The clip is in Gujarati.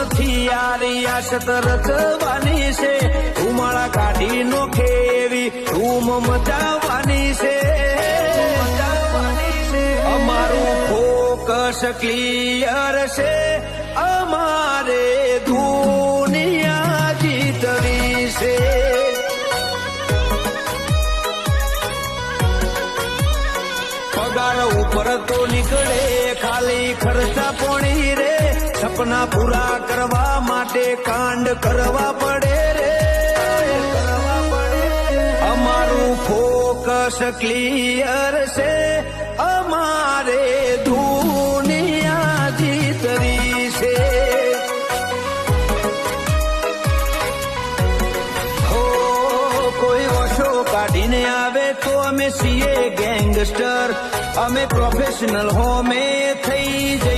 નથી યારી આશત રચવાની છે ધુમાડા કાઢી નોખે એવી ધૂમ મચાવવાની છે અમારું ફોકસ ક્લિયર છે અમારે દુનિયા જીતવી છે પગાર ઉપર તો નીકળે ખાલી ખર્ચા પોણી રે સપના પૂરા કરવા માટે કાંડ કરવા પડે રે અમારું ફોકસ ક્લિયર છે અમારે દુનિયા જીતવી છે કોઈ ઓશો કાઢીને આવે તો અમે છીએ ગેંગસ્ટર અમે પ્રોફેશનલ હોમે થઈ જઈએ